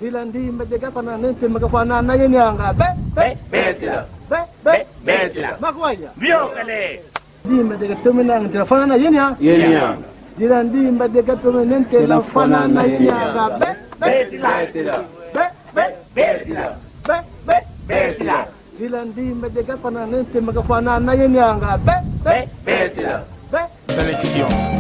Dilandi mbedega pana nente magafana na yenyanga makwaya Biokale. di mbedega tumina ngita fana na yenya Dilandi mbedega tumina nente la fana na yenyanga Dilandi mbedega pana nente magafana na yenyanga Sélection.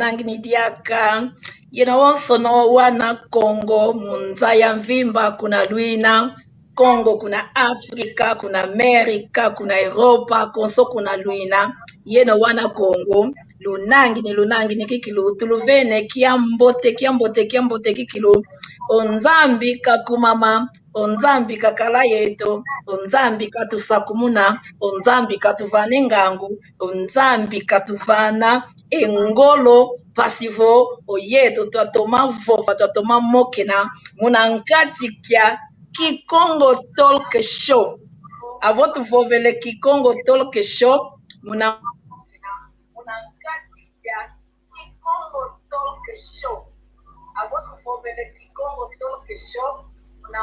lunangini diaka yena wonsono wana Kongo munzaya mvimba kuna Luina Kongo kuna Afrika kuna Amerika kuna Europa konso kuna Luina yena wana Kongo lunangini kikilu tuluvene kiambote kikilu onzambi kakumama onzambi kakala yeto onzambi katusakumuna onzambi katuvana engangu onzambi katuvana engolo pasivo oyeto twatoma vova twatoma mokena muna nkati kya Kikongo Talk Show avo tuvovele Kikongo Talk Show muna nkati kya Kikongo Talk Show avo tuvovele Kikongo Talk Show muna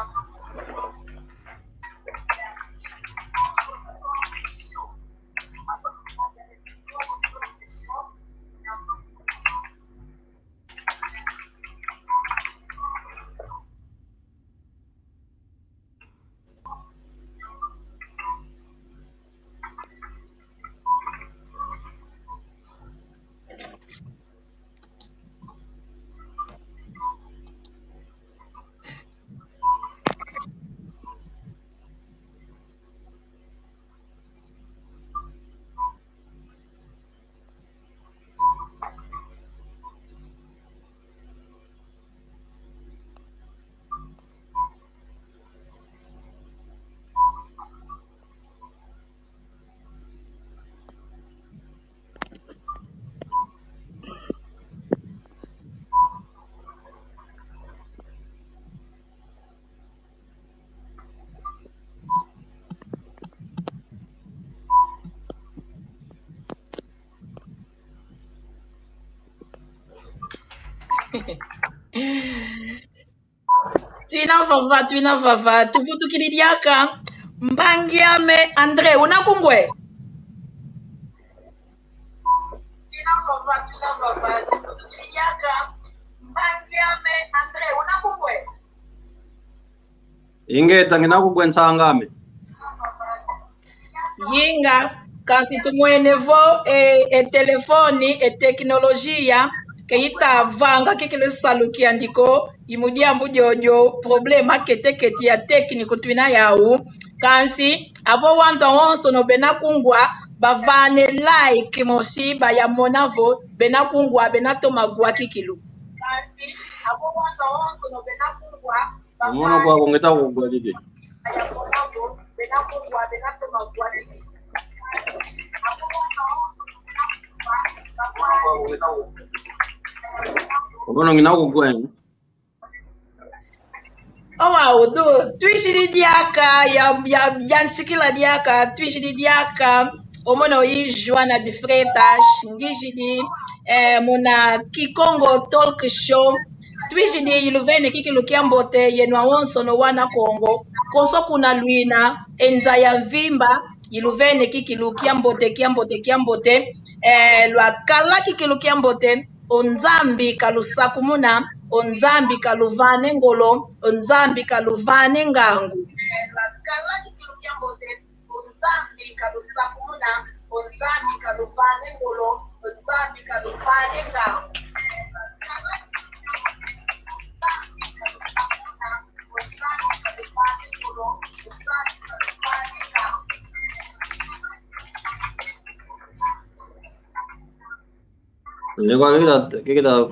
Tuina vava tuvutu kilidiaka mbangiame Andre unakungwe tuina vava tuvutu kilidiaka mbangiame Andre unakungwe ingeta nginakugwe nsangame yinga kasi tumwenevo telefoni teknolojia keita vanga kekele saluki andiko imudia mbujojo problema kete ya tekniko twina yawu kansi avo wanda wonso no benakungwa bavane like mosi bayamonavo benakungwa benatomagwa kikilu kansi avo wanda wonso no benakungwa mwana kwa ngeta kugwa didi bayamonavo benakungwa benatomagwa kikilu Obono nginakugwa odu twishiri diaka ya nsikila diaka twishiri diaka omono yijwa na difreta shingishidi muna Kikongo Talk Show twishidi iluvene kikilu kiambote yenwa wonso no wana Kongo konso kuna Luina enza ya vimba iluvene kikilu kiambote lwa kala kikilu kiambote onzambi kalusaku muna onzambi kaluvane ngolo onzambi kaluvane ngangu lwa kala kikilu kiambote onzambi kalusaku muna onzambi kaluvane ngolo onzambi kaluvane ngangu ¿Qué queda?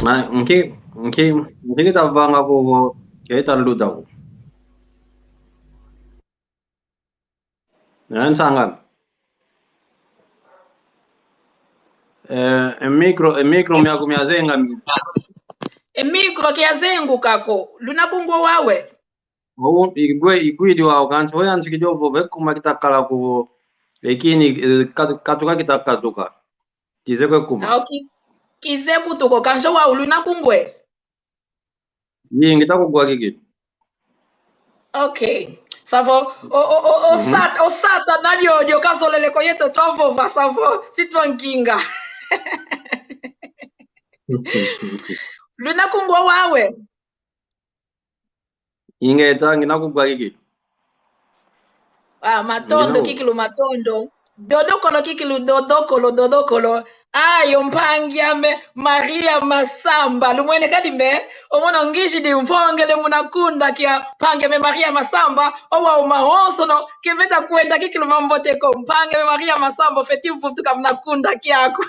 Nah, mungkin kita bangga ko kita ludaw. Yan sangat. Micro miazenga. Micro kiazengu kako lunabungo wawe. Igwidi wa kansi hoya nsikijobo bekuma kitakala ko lekini katuka kitakatuka. Kizekwe kuma. Okay. Kizebu tuko kanso wa uluna bungwe. Yingi takugwa kiki. Okay. Savo osata nalyo kazolele ko yeto twavova savo sitwankinga. Luna kungwa wawe. Inge tangi nakugwa kiki. Matondo kikilu matondo. Dodokolo kikilu dodokolo. Ayo mpangiame Maria Masamba. Lumwene kadimbe. Omono ngishi di mfongele munakunda kia pangiame Maria Masamba. Owa umahonso no. Keveta kuenda kikilu mamboteko. Mpangiame Maria Masamba. Feti mfutuka munakunda kiaku.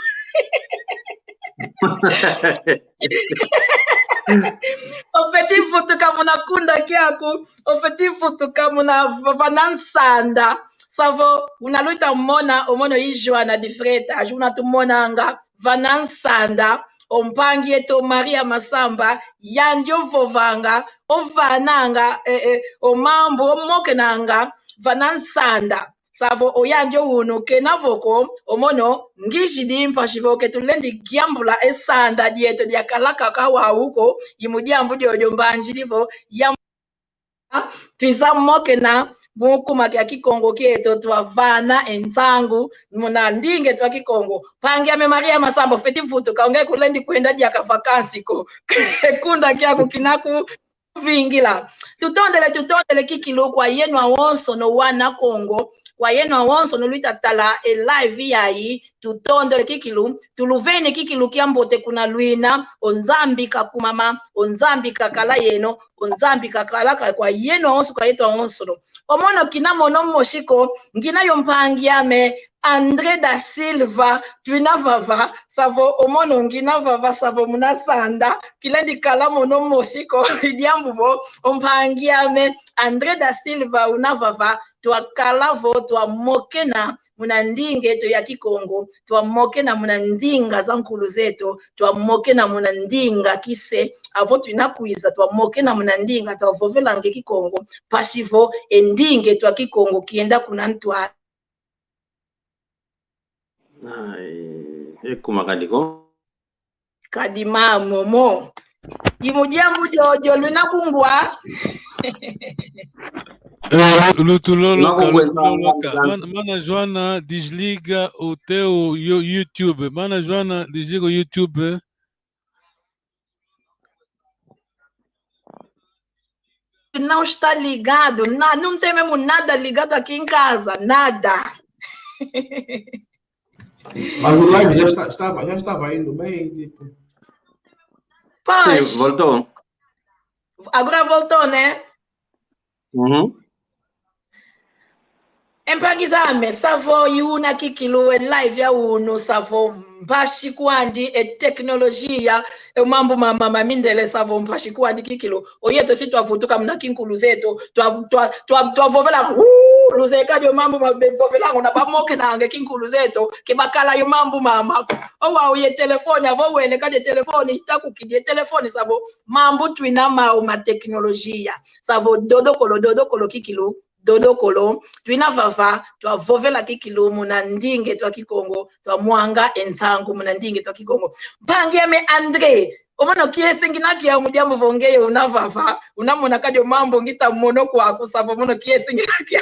Ofeti mfutuka munakunda kiaku. Ofeti mfutuka muna vanansanda. Savo unaluita mona omono ijwa na difreta ajuna tumona anga vanansanda ompangi eto Maria Masamba yandio vovanga ovananga omambo omoke nanga vanansanda savo oyandio uno kenavoko omono ngishidi mpashivoke tulendi giambula esanda dieto diakalaka kawa huko imudiambu dio mbanji livo ya twiza moke na Mukuma kia Kikongo kieto twavana enzangu muna ndinge twa Kikongo pangiame Maria Masamba feti futu kaonge kulendi kwenda dia kavakansi ko kunda kiako kinaku vingila tutondele kikilu kwa yenu awonso no wana Kongo kwa yenu awonso no luita tala e live yayi tutondele kikilu tuluvene kikilu kiambote kuna luina onzambi kakumama onzambi kakala yeno onzambi kakala kwa yenu awonso kwa yetu awonso no omono kina mono moshiko ngina yompangiame André da Silva tuina vava savo omono ngina vava savo munasanda kilendi kala mono moshiko idiambuvo ompangiame André da Silva unavava twakala vo twamokena munandinge to ya Kikongo twamokena munandinga za nkulu zetu twamokena munandinga kise avo twinakuiza twamokena munandinga twavovelange Kikongo pasivo endinge twa Kikongo kienda kuna ntwa Kumakadiko kadima momo imujambu jojo lunakungwa Mana Joana desliga o teu YouTube. Mana Joana desliga o YouTube. Não está ligado, não tem mesmo nada ligado aqui em casa, nada. Mas o live já estava indo bem, tipo. Pois. Sim, voltou. Agora voltou, né? Empagizame, savo yuna kikilu live ya uno savo mpashi kwandi teknolojia mambo mama mindele savo mpashi kwandi kikilu oyeto si twavutuka mna kinkulu zetu twavovela kinkuluze kadi yo mambo mabevovela ngona bamoke nange kinkuluzeto ke bakala yo mambo mama owa uye telefone avo wele kadi telefone itakukidi telefone savo mambo twina ma teknolojia savo dodo kolo kikilo dodo kolo twina vava twa vovela kikilo muna ndinge twa Kikongo twa mwanga ensangu muna ndinge twa Kikongo pangia me Andre omono kiesi ngina kia mudiambo vongeye unavava unamona kadi mambo ngita mono kwa kusavo mono kiesi ngina kia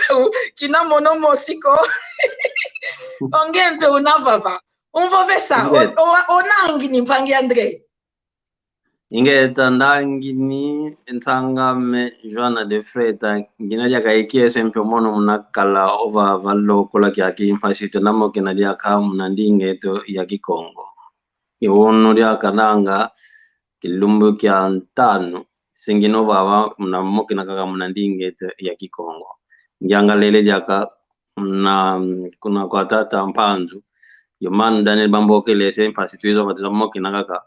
kina mono mosiko ongempe unavava unvovesa onangi ni mpangi Andre ingeta ndangini ntangame Joana de Freta ngina jaka ikiese mpe mono munakala ova valo kola kia kimpasite namo kina jaka mnandinge to ya Kikongo iwono jaka nanga kilumbu kia ntano singino baba mnamoke na kaka mnandinge to ya Kikongo njanga lele jaka kuna kwa tata mpanzu yoman Daniel Bamboke lese impasite izo batamoke na kaka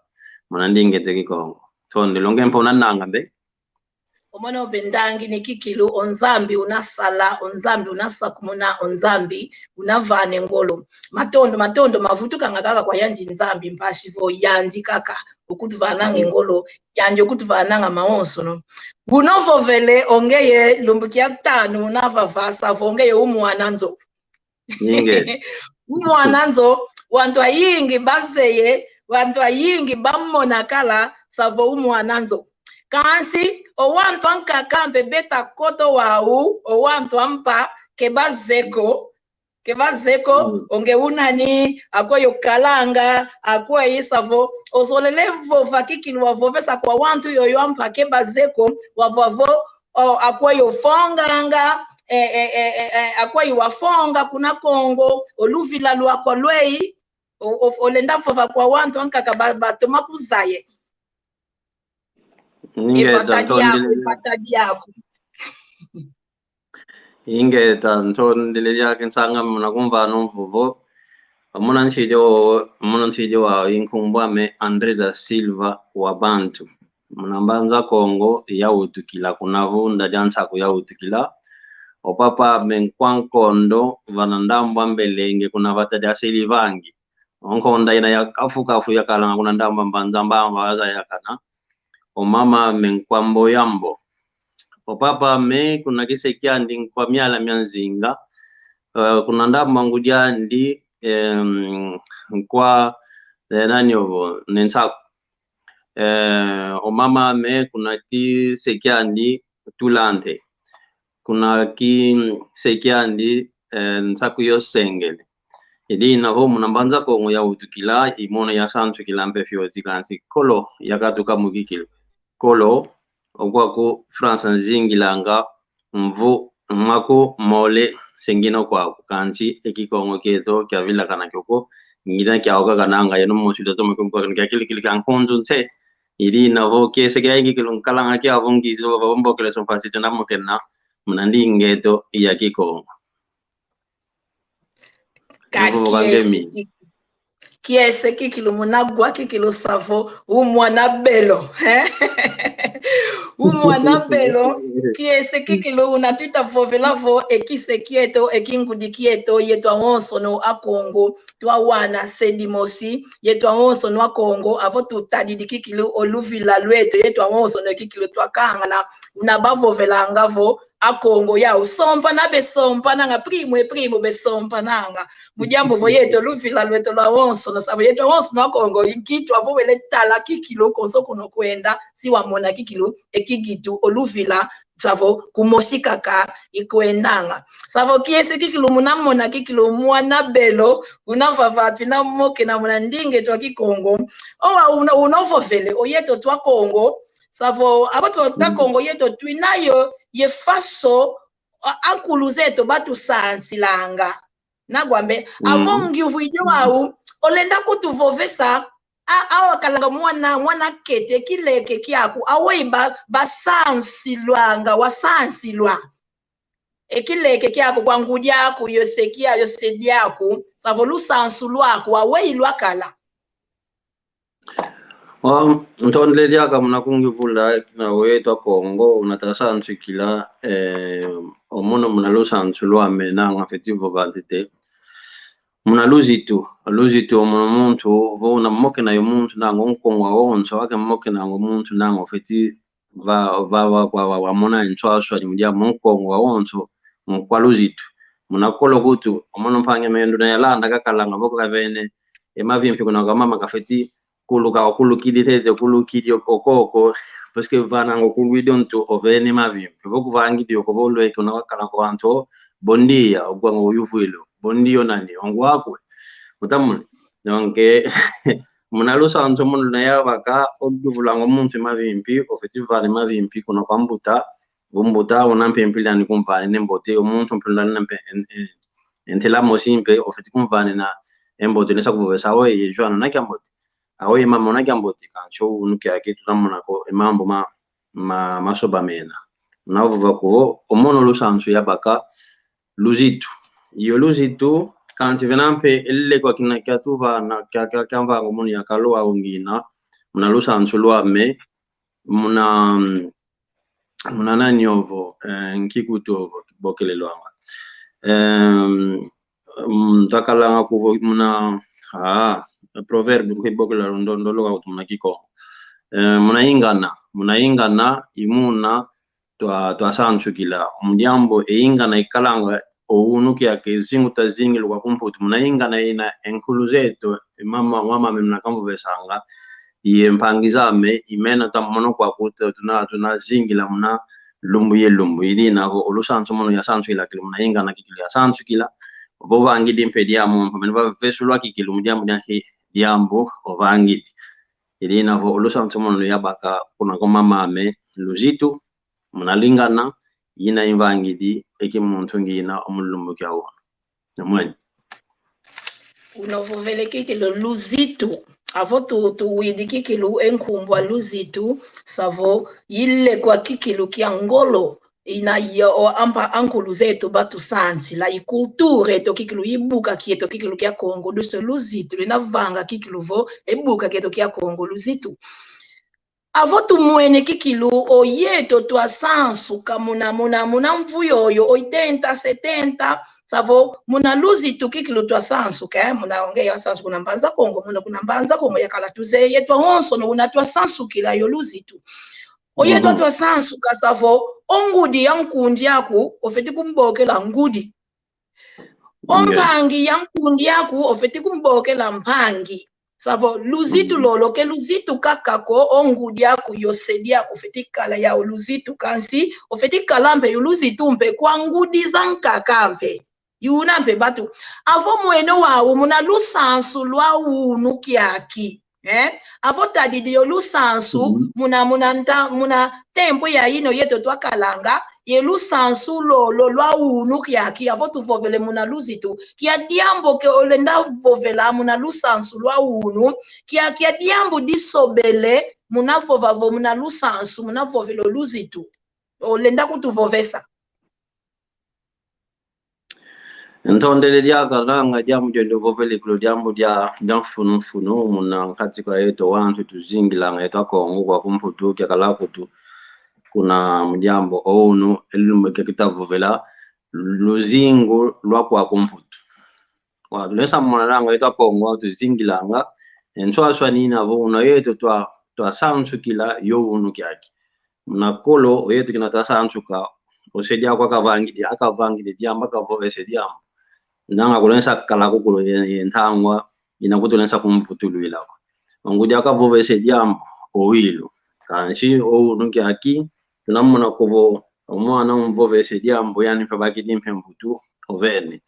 mnandinge to Kikongo tonde longe mpona nanga be omono bendangi ni kikilo onzambi unasala onzambi unasakumuna onzambi unavane ngolo matondo mavutu kangakaka kwa yanji nzambi mpashivo yanji kaka ukuti vananga ngolo yanji ukuti vananga maonso no bunovo vele ongeye lumbukia tanu unavavasa vongeye umwananzo ninge umwananzo wantu ayingi bazeye wantu ayingi bamonakala savo umwananzo kansi owantu ankakampe beta koto wau owantu ampa kebazeko onge unani akwayo kalanga akwayo isavo osolelevo vakikilu wavovesa kwa wantu yoyo ampa kebazeko wavavo akwayo fonganga akwayo wafonga kuna Kongo oluvila lwakwa lwei olenda fova kwa wantu ankaka batoma kuzaye ingeta ntondele yake nsanga muna kumva nomvuvo muna nchijo wa inkumbwame Andre da Silva wa Bantu muna mbanza Kongo ya utukila kuna vunda jansako ya utukila opapa menkwankondo vanandambwa mbelenge kuna vataja silivangi onkonda ina ya kafu ya kalanga kuna ndamba mbanza mbamba yakana omama menkwambo yambo opapa me kuna kise kyandi kwa miala myanzinga kuna ndamba ngujandi kwa nani ovo nensaku omama me kuna kise kyandi tulante kuna kise kyandi nsaku yosengele idi navo munambanza Kongo ya utukila imona ya santu kilampe fioti kansi kolo yakatuka mugikilo kolo okwako France nzingilanga mvu mako mole sengino kwa kansi Kikongo keto kya vila kana kyoko ngina kya oka kananga yeno mosuda to mko kwa kya kili kankonzo nse idi navo kese kya ngikilo kalanga kya vongi zo bombo kele son pasite na mokena mnandi ngeto ya Kikongo kiese kikilo munagwa kikilo savo umwana belo umwana belo kiese kikilo unatwita vovelavo ekise kieto ekingudi kieto yetwa wonso no akongo twa wana sedimosi yetwa wonso no akongo avo tutadidi kikilo oluvila lweto yetwa wonso no kikilo twa kangana unabavovelangavo akongo ya usompa na besompa nanga primo besompa nanga mujambo voyeto luvila lweto la wonso no savo yeto wonso no akongo ikitu avo wele tala kikilo konso kuno kwenda siwa mona kikilo ekigitu oluvila savo kumoshikaka ikwendanga savo kiesi kikilo munamona kikilo mwana belo unavavatu na moke na muna ndinge twa Kikongo owa unovovele oyeto twa Kongo savo abato twa Kongo yeto twinayo yefaso ankuluzeto batu sansilanga nagwambe avongi uvuijo wau olenda kutuvovesa awa kalanga mwana kete kileke kiaku aweiba basansilwanga wasansilwa ekileke kiaku kwa ngudiaku yosekia yosediaku savo lusansu lwaku aweilwa kala Ntondle diaka muna kungivula na wetu Kongo unatasa ntsukila omono muna lusansu lwame nanga fetivo valite muna luzitu omono muntu vo una moke na yo muntu nango nkongwa wonso wake moke nango muntu nango feti wa mona ntswaswa ndia munkongwa wonso kwa luzitu muna kolo kutu omono mpange mendo na yalanda kakalanga boko kavene emavimpi kuna mama kafeti kulukidi tete kulukidi okoko parce que vanango kuluido nto ovene mavimpi voku vangi dio ko volwe kuna wakala ko anto bondia ogwango yuvuilo bondio nani ongwakwe utamule donc muna lusanzo mun na yabaka oduvulango muntu mavimpi ofetivale mavimpi kuna kwambuta vumbuta unampempila ni kumpane nembote omuntu mpilana nampe entela mosimpe ofetikumvane na embote nesa kuvesa we yejwana na kyambote awe mama na kyambote kancho unuke yake tutamona ko emambo masoba mena navuva ko omono lusanzo yabaka luzitu iyo luzitu kanti venampe elle kwa kina kyatuva na kyamva ngomono yakaloa ungina muna lusanzo lwame muna nani ovo nkikuto bokele lwanga takalanga kuvo muna proverbe kwibokela ndolo wa muna Kikongo muna ingana imuna twa sanchukila mdiambo ingana ikalanga ounuki yake zingu tazingi lwa kumputu muna ingana ina enkuluzeto mama mna kambo besanga iye mpangizame imena tamono kwa kuto tuna zingila muna lumbu ili nako olusanso mono ya sanso ila kila muna ingana kikili ya sanso kila vangi dimpe diamu mpamene vesulwa kikilu mdiambo diambo ovangiti ili nako olusanso mono ya baka kuna koma mame luzitu muna lingana ina invangidi eki muntu ngina omulumbu kyawo namweni unovovele kikilo luzitu avo tu widi kikilu enkumbwa luzitu savo yille kwa kikilu kiangolo ina yo ampa ankulu zetu batu sansi la ikulture to kikilu ibuka kieto kikilu kia Kongo duso luzitu lina vanga kikilu vo ebuka kieto kia Kongo luzitu avo tumwene kikilu oyeto twa sansu kamuna muna mvuyoyo 80 70 savo muna luzitu kikilu twa sansu ke muna ongea sansu kuna mbanza Kongo muna kuna mbanza Kongo yakala tuzeye twa honso no una twa sansu kila yo luzitu oyeto twa sansu kasavo ongudi ya nkundi yaku ofeti kumbokela ngudi ompangi ya nkundi yaku ofeti kumbokela mpangi savo luzitu lolo ke luzitu kakako ongudi yaku yosedi yaku ofeti kala ya luzitu kansi ofeti kalampe yu luzitu mpe kwa ngudi za nkakampe yuna mpe batu avo mwene wawo muna lusansu lwa unu kiaki avo tadidi yo lusansu muna tempo ya ino yeto twakalanga ye lusansu lolo lwa unu kiaki avo tuvovele muna luzitu kia diambo ke olenda vovela muna lusansu lwa unu kia diambo disobele muna vovavo muna lusansu muna vovelo luzitu olenda kutuvovesa ntondele diaka ranga jamu jendo vovele kulo jambo dia funu muna katika yeto wantu tuzingilanga yeto Kongo kwa kumputu kia kalakutu kuna mjambo onu elumbe kitavovela luzingo lwa kwa kumputu wa lesa mwananga yeto Kongo tuzingilanga enswaswa nina vo una yeto twa sansu kila yo unu kyaki muna kolo yeto kinata sansu ka osedia kwa akavangi diamba kavovese diamba nanga kulensa kala kukulo yentangwa inakutulensa kumvutulwila ngudi akavovese diamba owilo kanshi unu kyaki tunamona kuvo omwana umvovese diambo yani pabaki dimpe mvutu ovene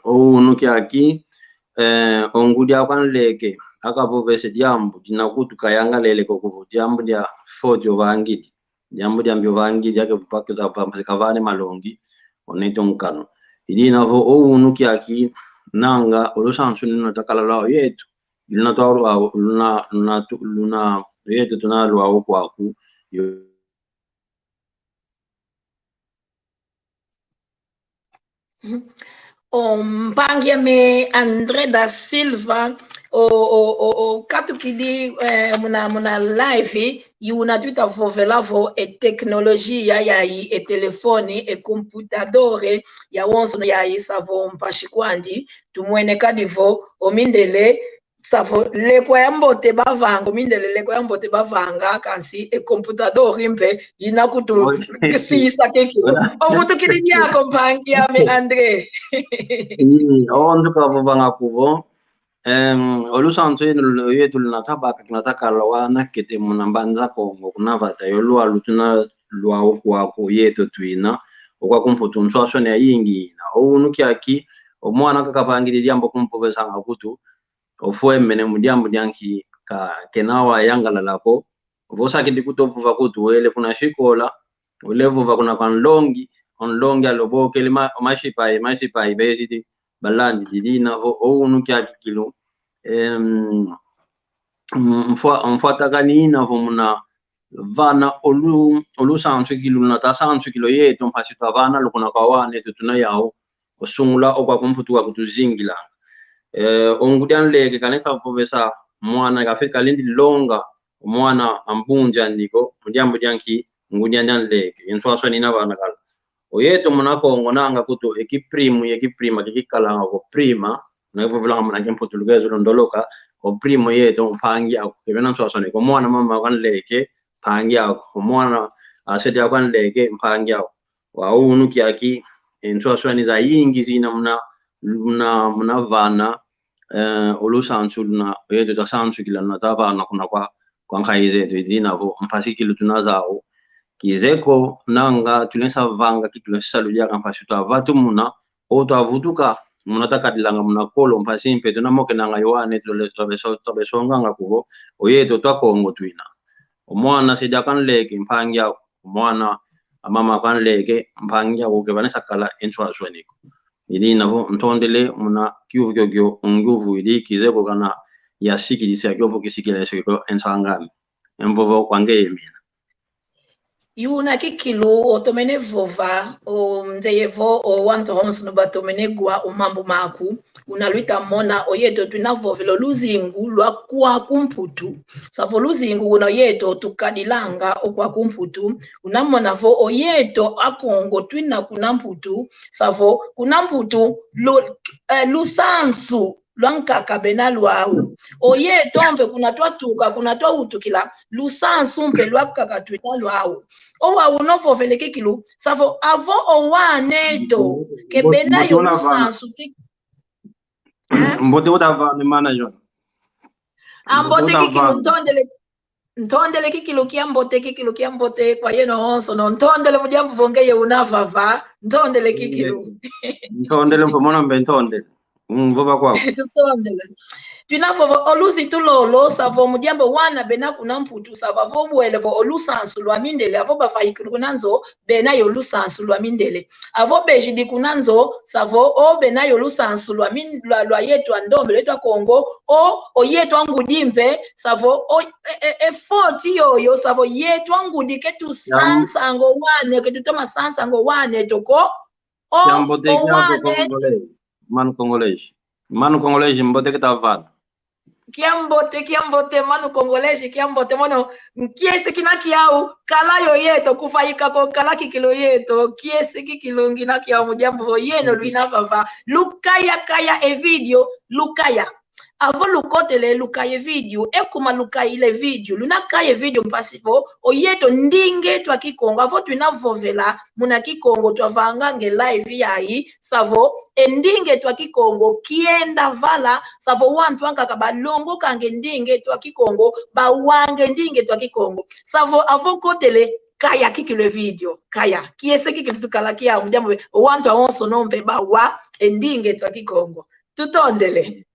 unu kyaki ongudi akwanleke akavovese diambo dinakutu kayanga lele kokuvo diambo dia fojo vangidi diambo dia mbyo vangidi yake vupakita kavane malongi oneto nkano ili navo unu kyaki nanga olusansu nino takalala yetu luna twaru luna yetu tunalwa okwaku Mpangia me André da Silva o katu kidi muna live yuna tuita vovela vo e teknolojia ya e telefoni e computadore ya wonso ya savo mpashikwandi tumwene kadivo omindele savo lekwa ya mbote bavanga omindele lekwa ya mbote bavanga kansi e computadore impe ina kutu kisisa kekilo ovutu kidi yako mpangi ya me Andre ondu ka vanga kuvo olusanzo yetu linataka kinataka lawana kete munambanza Kongo kunavata yolua lutuna lwa ukwako yetu tuina okwa kumputu nswasho ne yingi na onuki aki omwana kakavangiri lyambo kumpuvesa ngakutu ofwe mene mudyambo dyanki ka kenawa yangala lako vosa kidi kutovuva kutu wele kuna shikola ulevuva kuna kanlongi onlongi aloboke lima mashipai bezidi balandi dilina onuki aki kilo mfuatakanina vomuna vana olu sansu kilo na ta sansu kilo yetu mpasita vana lukuna kawane tutuna yao osungula okwa kumputuwa kutuzingila ongudian leke kanesa povesa mwana kafika lindi longa mwana ambunja ndiko mudyambo dyanki ngudian leke enswaso nina vana kala oyeto muna Kongo nanga kutu ekiprima kikikalanga ko prima na vuvulanga muna kemputulugezo ndoloka o primo yeto mpangi ako kebena nswasone ko mwana mama kan leke mpangi ako mwana asedi kan leke mpangi ako wa unu kiaki nswasone za yingi zina muna vana olu sansu na yeto ta sansu kila na ta vana kuna kwa nkaize to idina vo mpasi kilo tunazao kizeko nanga tulensa vanga kitulesa ludia kampasi to avatu muna oto avutuka munataka dilanga muna kolo mpasi mpeto na moke nanga yoane tobesonga nga kuvo oyeto twa Kongo tuina omwana sida kan leke mpangya omwana amama kan leke mpangya ko kebanesa kala enswa swaniko ili navo ntondele muna kyuvyo nguvu ili kizeko kana yasiki disakyo kisikile siko ensangami embovo kwange yemina yuna kikilo otomene vova o mzeyevo o wanto homs no batomene gwa o mambo maku unaluita mona oyeto tunavovelo luzingu lwa kwa kumputu savo luzingu una yeto tukadilanga okwa kumputu unamona vo oyeto akongo twina kunamputu savo kunamputu lusansu lwankaka bena lwau oye tombe kuna twa utukila lusansu mpe lwakaka twina lwau owa unovovele kikilu savo avo owaneto ke bena yo lusansu mbote utavane mana jo ambote kikilu ntondele kikilu kia mbote kwa yeno onso no ntondele mujambu vongeye unavava ntondele kikilu ntondele mpomona mbe ntondele mvova kwako tutondele twinavovo olusi tulolo savo mujambo wana bena kuna mputu savo avo mwelevo olusansu lwa mindele avo bafayikulu kunanzo bena yo lusansu lwa mindele avo bejidi kunanzo savo o bena yo lusansu lwa yetu andombe letu Kongo o yetu angudimpe savo o efoti yoyo savo yetu angudi ketu sansa ango wane ketu toma sansa ango wane toko o wane manu congolese mbote ketavana kiambote manu congolese kiambote mono kiesi kina kiau kala yo yeto kufayika ko kala kikilo yeto kiesi kikilungi na kiau mujambo yeno luina vava lukaya kaya e video lukaya avo lukotele lukaye video ekuma lukaile video lunakaye video mpasivo oyeto ndinge twa Kikongo avo twinavovela muna Kikongo twavanga nge live yayi savo endinge twa Kikongo kienda vala savo wantu wankaka balongo kange ndinge twa Kikongo bawange ndinge twa Kikongo savo avo kotele kaya kikile video kaya kiese kikile tukala kia mjambo wantu awonso nombe bawa endinge twa Kikongo tutondele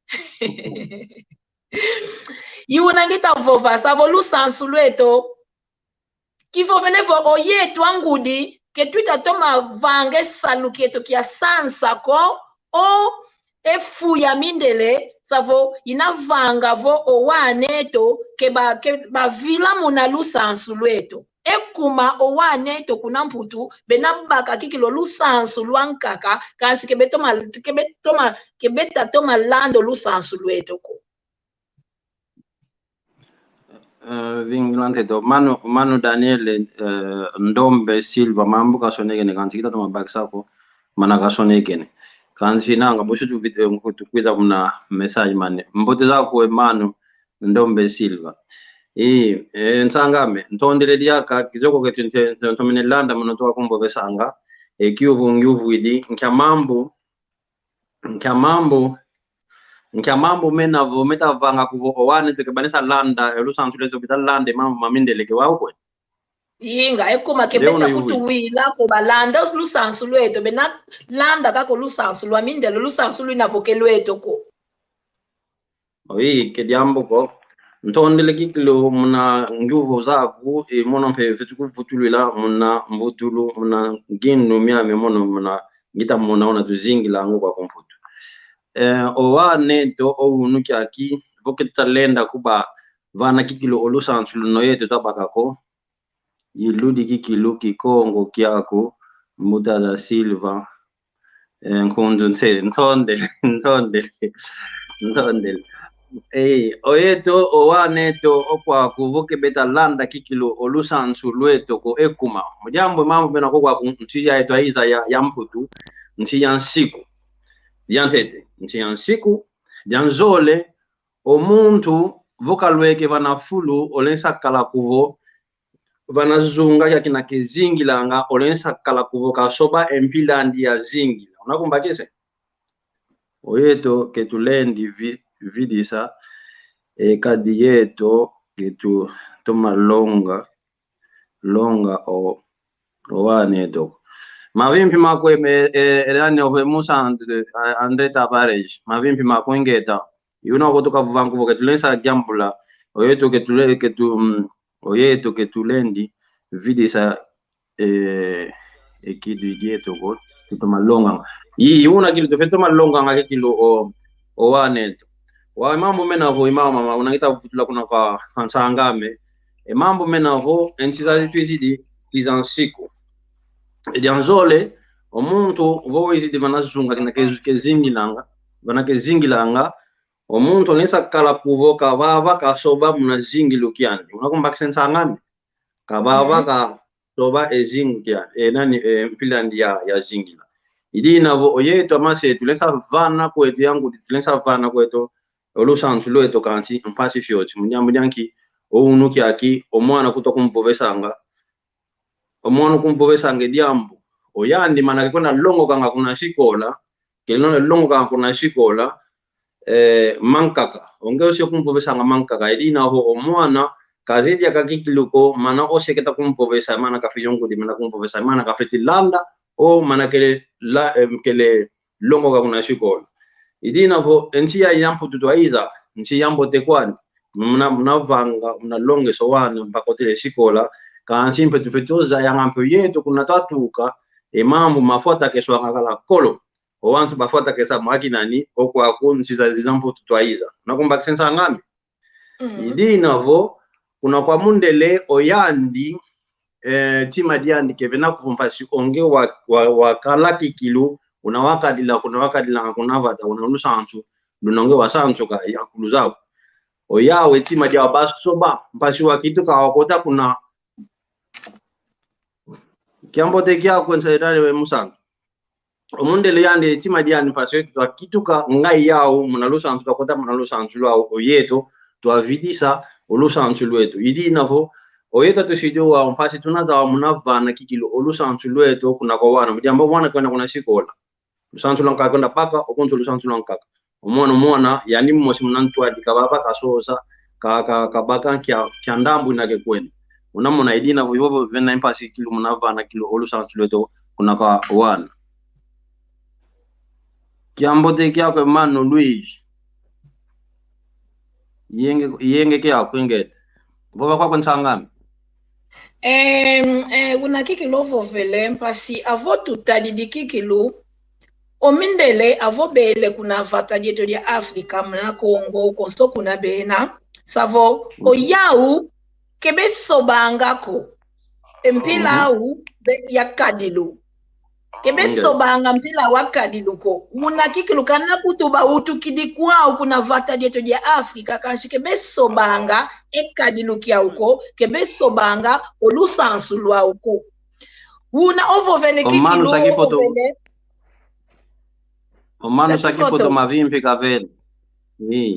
yiwunangita vova savo lusansu lweto kivovenevo oyetu angudi ketwita toma vange salu kieto kia sansa ko o efuya mindele savo inavanga vo owaneto ke bavila muna lusansu lweto ekuma owaneto kuna mputu benabaka kikilo lusansu lwankaka kasi kebeta toma lando lusansu lweto ko Vingilante to manu Daniel Ndombe Silva mambo kasoneke ne kanti kita to mabakisako mana kasoneke ne kanti nanga bosho tu video mkutu kwida muna message mane mbote zako manu Ndombe Silva nsangame ntondele diaka kizoko ketu ntomene landa munotoa kumbo besanga kyuvu idi Nkyamambo menavo metavanga kuvo owane tukebanisa landa elusantu lezo kita lande mamindele ke wawo Yinga ekoma kebeta kutuwila ko balanda lusansu lweto bena landa kako lusansu lwa mindele lusansu lwina voke lweto ko. Oyi kediambo ko ntondele kikilo muna nguvu zaku mono mpe fetuku futulila muna mbutulu muna ginu miame mono muna gita muna ona tuzingila ngo kwa komputu. Owane to ounuki aki voke talenda kuba vana kikilo olusansu lunoyeto tabakako Iludi kikilo Kikongo kiako muda da Silva nkundu ntondele oyeto owaneto okwa kuvoke beta landa kikilo olusansu lweto ko ekuma mujambo mambo bena ko kwa nchiya eto aiza ya mputu nchiya nsiku diantete nchiya nsiku dianzole omuntu vokalweke vanafulu olensa kala kuvo vanazunga yakina kizingilanga olensa kala kuvoka soba empilandi ya zingila unakumbakise oyeto ketulendi vidisa kadi yeto ketu toma longa o waneto mavimpi makwe elani ove musa Andre Tavares mavimpi makwengeta yuna kutoka vuvangu ketulensa gambula oyeto ketulendi vidisa ekidi yeto ko toma longa una kilo to feto malonga ngake kilo o waneto wa mambo menavo imama unangita kuvutula kuna kwa kansangame mambo menavo entizazi twizidi tizansiku edianzole omuntu voizidi vanazunga kina kezingilanga omuntu nesa kala kuvoka vava kasoba muna zingilu kiani unakumbakisa nsangame kabava ka soba ezingilu nani mpilandi ya zingila idi navo oyeto amase tulensa vana kwetu yangu tulensa vana kwetu olusansu lweto kanti mpasi fyoti munyambo nyanki ounuki aki omwana kutokumpovesanga diambo oyandi manake kona longo kanga kuna shikola kelino longo kanga kuna shikola mankaka onge osio kumpovesanga mankaka idi navo omwana kazidi akakikiluko mana oseketa kumpovesa mana kafiyongo di mana kumpovesa mana kafeti landa o mana kele longo kanga kuna shikola idi navo entia yampu tutwaiza nchi yambo tekwani mnavanga mnalonge sowana mpakotele shikola kanchi mpe tufetoza yangampe yetu kuna tatuka mambo mafuata keswa ngakala kolo owantu bafuata kesa makinani okwa kunchi za zizampo tutwaiza nakumba kisensa ngami idi navo kuna kwa mundele oyandi tima diandi kevena kumpasi onge wakala kikilu kuna wakadila kuna vata unanusanchu dunonge wasanchu ka yakuluzao oyawe tima dia basoba mpasi wakitu ka wakota kuna kiambote kia kwensaidale we musanchu omundele yande tima diani mpasi wakitu ka ngai yao munalusanchu takota munalusanchu lwa oyeto tuavidisa olusanchu lwetu idi navo oyeta tusidio wa mpasi tunaza wa munavana kikilo olusanchu lwetu kuna kwa wana mjambo wana kuna shikola lusanchu lanka kwenda paka okonzo lusanchu lanka omwana yani mmosi munantu adikababa kasoza kabaka kya ndambu nake kwenda unamona idina vovo vena impasi kilo munavana kilo olusanchu lwetu kuna kwa wana kiambote kyako mano Luis yenge kya kwingete vova kwa nsangame una kikilo vovele mpasi avo tutadidi kikilo omindele avo bele kuna vata jeto dia Afrika mna Kongo konso kuna bena savo oyau kebe sobangako empila au ya kadilo Kebe sobanga mpila wakadi luko. Muna kikiluka na kutuba utu kidikwao kuna vata dieto dia Afrika. Kanshi kebe sobanga ekadi lukia uko. Kebe sobanga olusansu lua uko. Una ovo vele kikilu ovo vele. Omano saki foto mavimpi kavele.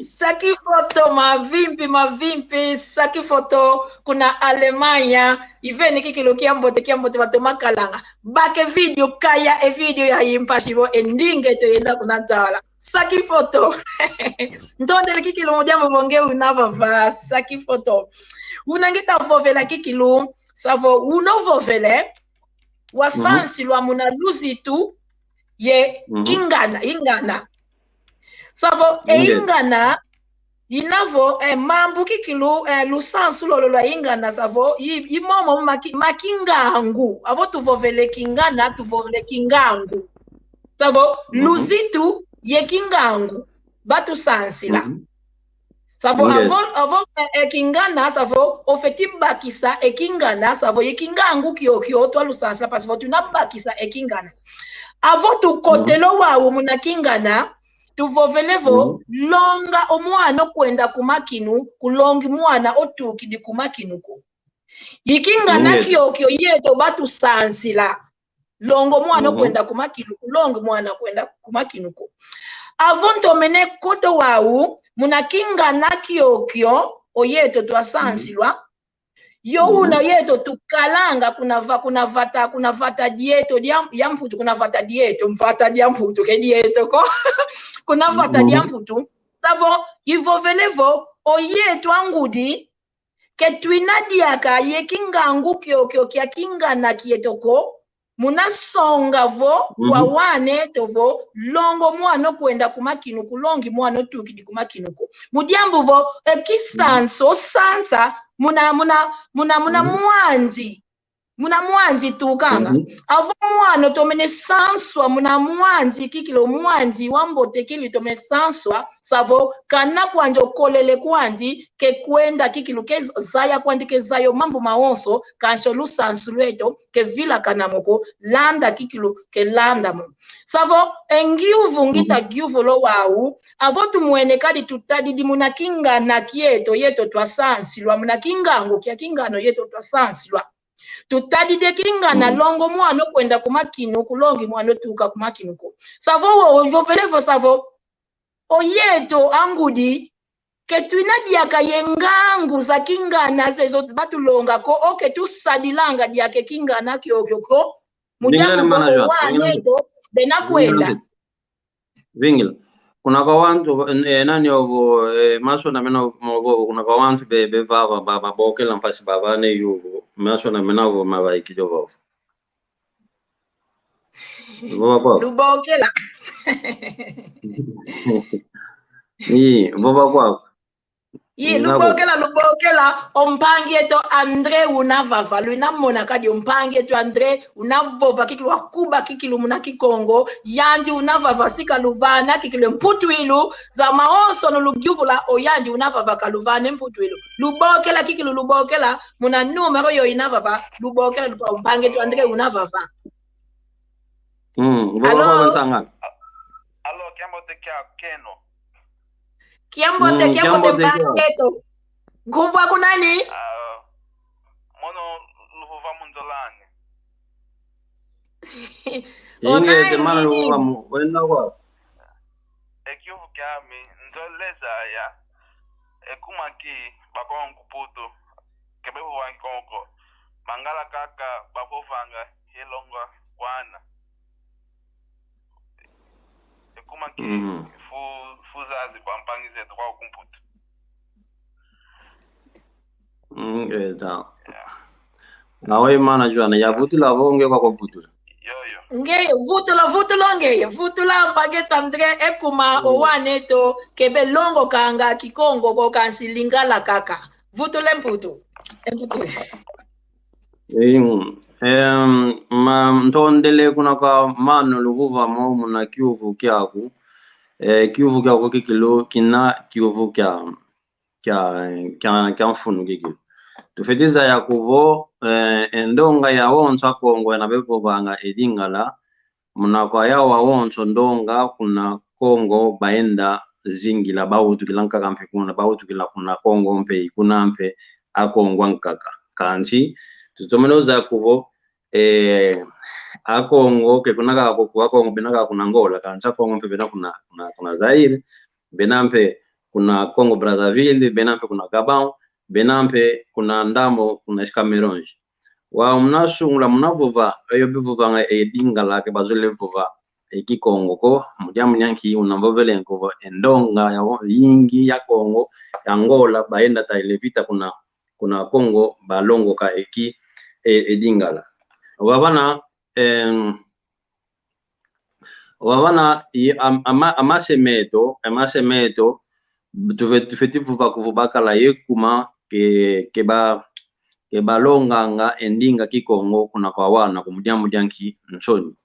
Saki foto mavimpi, saki foto kuna Alemanya, iveni kikilu kiambote watu makalanga. Bake video kaya video ya impashivo endinge to yenda kunatala. Saki foto. Ndondele kikilu mujambo vonge unavava saki foto. Unangita vovela kikilu, savo unovovele, wasansi lwa muna luzitu, ye ingana. Savo ingana inavo mambu kikilu lusansu lolo la ingana savo imomo makingangu abo tuvovele kingana tuvovele kingangu savo luzitu ye kingangu batu sansila savo avo kingana savo ofeti bakisa ekingana savo ye kingangu kyo to lusansila parce que tunabakisa ekingana avo tu kotelo wawo muna kingana tuvovelevo longa omwana kwenda kumakinu kulongi mwana otukidi kumakinuko yikingana kyokyo yeto batu sansila longo mwana kwenda kumakinu kulongi mwana kwenda kumakinuko avonto mene koto wawu munakingana kyokyo oyeto twasansilwa yo una yeto tukalanga kuna vata dieto ya mputu kuna vata dieto mvata dia mputu ke dieto ko kuna vata dia mputu tavo ivovelevo oyeto angudi ke twinadiaka ye kingangu kyokyo kya kingana kietoko muna songa vo kwa wane tovo longo mwana kwenda kumakinu kulongi mwana tukidi kumakinuko mudiambo vo kisanso sansa muna mwanzi tukanga avo mwana tomene sanswa muna mwanzi kikilo mwanzi wambote kili tomene sanswa savo kana kwanjo kolele kwanzi ke kwenda kikilo ke zaya kwandi ke zayo mambo maonso kansho lusansu lweto ke vila kanamoko landa kikilo ke landa mo savo engiuvu ngita giuvu lo wawu avo tumwene kadi tutadi di muna kinga na kieto yeto twasansilwa muna kingango kia kingano yeto twasansilwa tutadi de kingana longo mwana kwenda kumakinu kulongi mwana tuka kumakinuko savo wo vovelevo savo oyeto angudi ketwinadiaka yengangu za kingana zezo batulonga ko oke tusadilanga diake kingana kyokyo mujamu waneto benakwenda vingila kuna kwa wantu nani ovo maso na mena mogo kuna kwa wantu be vava baba bokela mpasi baba ne yugo maso na mena ovo mava ikijovo lubokela baba kwa lubokela ompangieto Andre unavava luina mona kadi ompangieto Andre unavova kikilu wakuba kikilu muna Kikongo yandi unavava sika luvana kikilu mputu ilu za maonso no lugyuvula oyandi unavava kaluvane mputu ilu lubokela kikilu lubokela muna numero yo inavava lubokela lupa ompangieto Andre unavava Allo kiambo te kia keno Kiambo mpangeto. Ngubwa kunani? Mono luvuva mundolani. Inge te mana luvuva mu. Wenda kwa? Ekiuvu kiami nzoleza ya. Ekumaki bakongu putu. Kebebu wankoko. Mangala kaka babovanga hilonga kwana. Ekumaki fuzazi kwa mpangi zetu kwa kumputu. Da. Nawe mana jwana ya vutula vonge kwa vutula. Ngeye vutula mpageta Andre ekuma owaneto kebe longo kanga Kikongo ko kansi lingala kaka. Vutule mputu. Ntondele kuna kwa mano luvuva mo na kiuvu kyaku kiuvu kyako kikilo kina kiuvu kya mfunu kikilo tufetiza ya kuvo endonga ya wonsa Kongo na bevo banga edingala muna kwa ya wawonso ndonga kuna Kongo baenda zingi la bautu kilanka kampe kuna bautu kila kuna Kongo mpe kuna mpe akongwa nkaka kanchi tutomenoza kuvo akongo ke kuna ka kwa Kongo benaka kuna Angola kancha Kongo mpe bena kuna Zaire benampe kuna Congo Brazzaville benampe kuna Gabon benampe kuna ndamo kuna Cameroon wa mnasungula mnavuva eyo bivuva nga edinga lake bazole vuva Kikongo ko mudyamu nyanki unambovele nkovo endonga ya yingi ya Kongo ya Angola baenda tailevita kuna Kongo balongo ka edinga la wabana amasemeto tufeti vuva kuvubaka la yekuma ke balonganga endinga Kikongo kuna kwa wana kumudyamu nyanki nchoni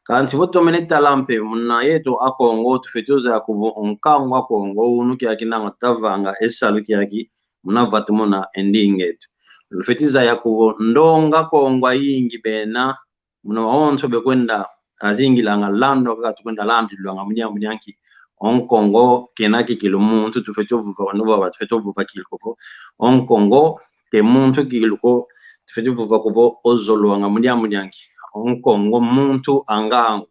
kanti voto meneta lampe muna yeto akongo tufetoza kuvo onkango akongo unuki akinanga tavanga esaluki yaki muna vatu muna endingetu lufetiza ya kuvo ndonga kongwa yingi bena muna onso bekwenda azingi langa lando kaka tukwenda landi luanga munyanki onkongo kenaki kilumuntu tufetovuva wanuwa tufetovuva kilkoko onkongo ke muntu kilko tufetovuva kuvo ozoluanga munyanki onkongo muntu angangu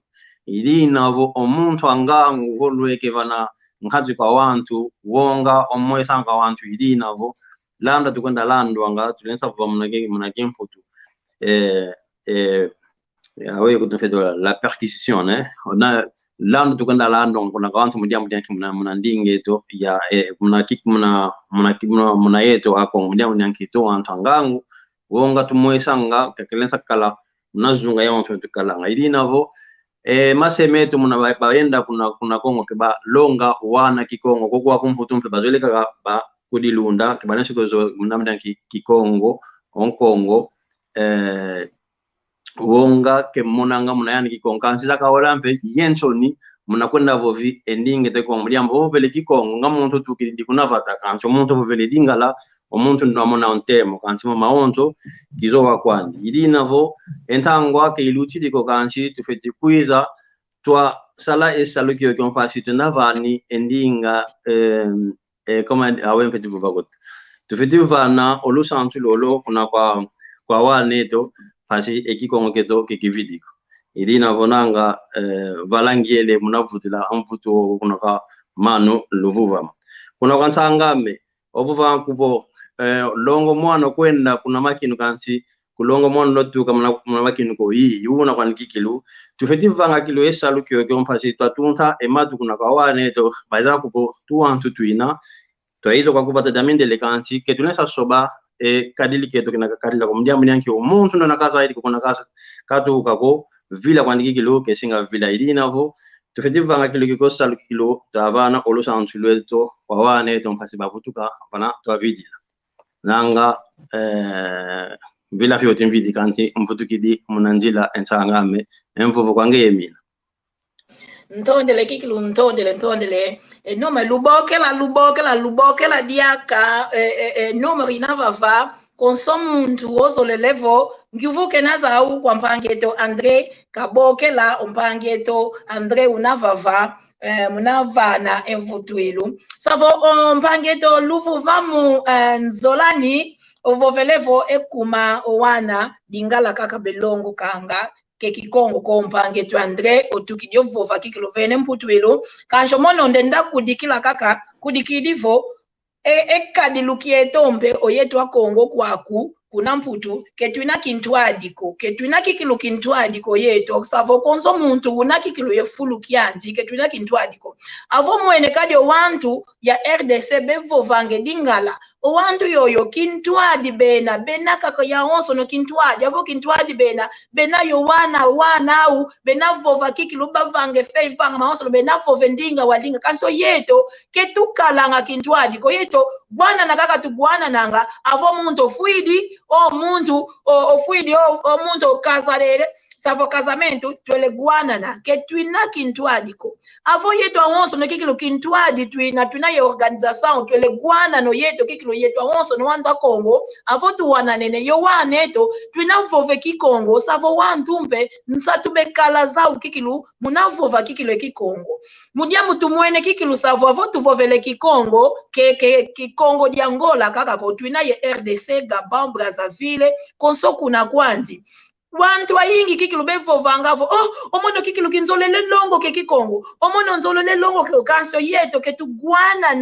ili navo omuntu angangu volweke vana nkhazi kwa wantu wonga omwesanga wantu ili navo landa tukwenda landu anga tulensa vuva munake mputu awe kutufeto la perquisition ona landu tukwenda landu kuna wantu mudyamu muna ndingeto ya muna yeto akongo mudyamu nyanki to wantu angangu wonga tumwesanga kakelensa kala nazunga ya mfetu kalanga ili navo masemeto muna baenda kuna Kongo ke ba longa wana Kikongo kokwa kumputu mpe bazoleka ba kudilunda ke balenso kozo munamda Kikongo onkongo wonga ke munanga munayani Kikongo kansi zakawala mpe yensoni munakwenda vovi endinge te Kongo mudyambo vele Kikongo ngamuntu tukidi kunavata kanso muntu vele dingala omuntu ndamona ontemo kansi maonzo kizowa kwandi ili navo entangwa ke iluti ko kansi tufeti kuiza twa sala esaluki yo konfasi tunavani endinga kama awe mpeti vuvagot tufeti vana olusantu lolo kuna kwa waneto fasi Kikongo keto kekividiko ili navonanga valangiele munavutila amvuto kuna ka mano luvuva kuna kansangame ovuva kuvo longo mwana kwenda kuna makinu kansi kulongo mwana lotuka muna makinu ko yi yuna kwa nikikilu tufeti vanga kilo esalu kyo mpasi tatunta ematu kuna kawane to baiza kupo tuantu tuina to hizo kwa kupata daminde le kansi ketunesa soba kadili keto kina kadila kwa mdiamu nyanki omuntu ndo nakaza hidi kuna kasa katu kako vila kwa nikikilo kesinga vila ili navo tufeti vanga kilo kiko salu kilo tabana olosa antulweto kwa wane to mpasi bavutuka bana to vidila nanga vila fyo timvidi kanti mvutukidi munanjila ensangame emvuvu kwange yemina ntondele kikilu ntondele nome lubokela diaka nome rinavava konsomuntu ozolelevo ngivuke nazau kwa mpangeto Andre kabokela mpangeto Andre unavava munavana emvutuilu savo mpangeto luvuvamu nzolani ovovelevo ekuma owana dingala kaka belongo kanga ke Kikongo ko mpangeto Andre otukidio vova kikilovene mputuilu kanjo mono ndenda kudikila kaka kudikidivo ekadilukie tombe oyetu wa Kongo kwaku kuna mputu ketwina kintuadiko ketwina kikilu kintuadiko yetu okusavo konzo muntu una kikilu yefulu kianzi ketwina kintuadiko avo mwene kadi wantu ya RDC bevo vange dingala wantu yoyo kintuadi bena kaka ya onso no kintuadi avo kintuadi bena yo wana au bena vova kikilu bavange feivanga maonso bena vove ndinga walinga kanso yeto ketukalanga kintuadiko yeto bwana na kaka tugwana nanga avo muntu fuidi o muntu ofuidi o muntu kazarere savo casamento twele guanana ke twina kintuadiko avo yetu awonso no kikilo kintuadi twina ye organisation twele guanano yetu kikilo yetu awonso no wanda Kongo avo tuwananene yo waneto twina vove Kikongo savo wantumbe nsatube kala zau kikilo munavova kikilo Kikongo mudia mutumwene kikilo savo avo tuvovele Kikongo ke Kikongo di Angola kaka ko twina ye RDC Gabon Brazzaville konso kuna kwandi wantu wayingi kikilo bevovangavo omono kikilo kinzolele longo ke Kikongo omono nzolele longo ke kanso yeto ke tugwana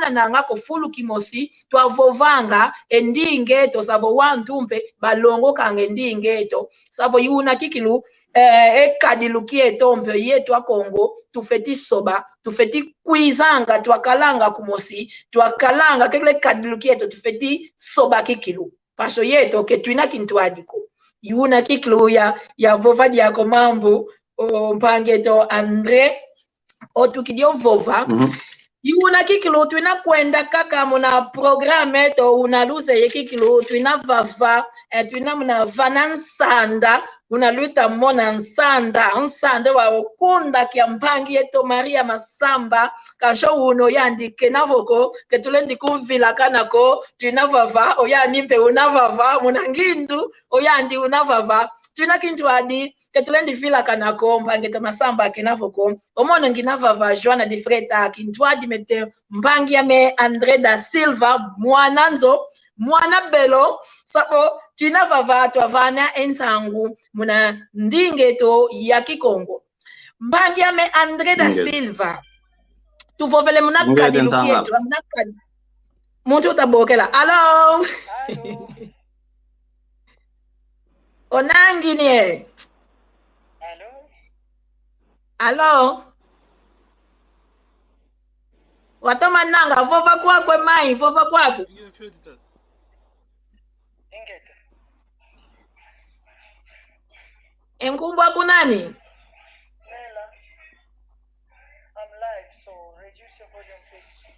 nangako fulu kimosi twavovanga endingeto savo wantumpe balongo kange ndingeto savo yuna kikilo ekadilukie tombe yetu a Kongo tufeti soba tufeti kuizanga twakalanga kumosi twakalanga kekele kadilukie to tufeti soba kikilo pasho yeto ke twina kintuadiko yuna kiklo ya vova diako mambo mpangeto Andre otukidio vova yuna kiklo twina kwenda kaka muna programe to unaluze ye kiklo twina vava twina muna vana nsanda unaluita mona nsanda wa okunda kia mpangi yeto Maria Masamba kasho uno yandike navoko ketulendi kuvila kanako twinavava oyanimpe unavava munangindu oyandi unavava twina kintu adi ketulendi vila kanako mpangi yeto Masamba kenavoko omono nginavava Joana de Freta kintu adi mete mpangi ya me Andre da Silva mwana belo sabo twina vava twavana ensangu muna ndingeto ya Kikongo mpangi ya me Andre da Silva tuvovele muna kadiluki yetu muna muntu utabokela alo onangi nie alo watoma nanga vova kwakwe mai vova kwako enkumbwa kunani? Nela, I'm live, so reduce your volume, please.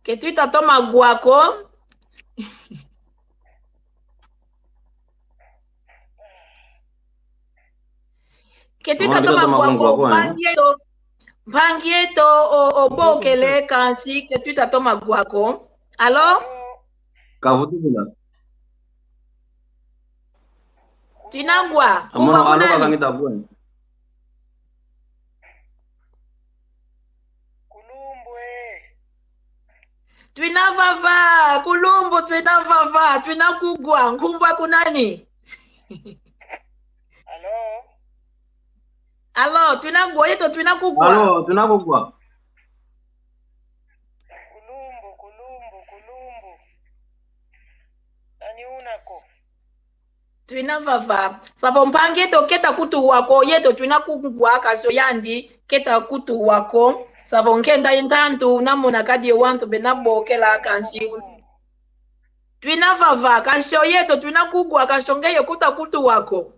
Ketwita toma guako. Ketwita toma guako. Pangieto obokele kansi ketwita toma guako. Alo? Kavuti bila. Tinagwa. Amono alo kakangita bwana. Twinavava, kulumbu twinavava, twinakugwa, nkumbwa kunani? Alo, twinagwa yeto twinakugwa. Alo, twinakugwa. Kulumbu. Nani unako? Twinavava. Savo mpangeto keta kutu wako yeto twinakugwa kaso yandi keta kutu wako. Savo nkenda intantu namuna kadi wantu benabokela kansi. Twinavava kansho yeto twinakugwa kanshongeyo kuta kutu wako.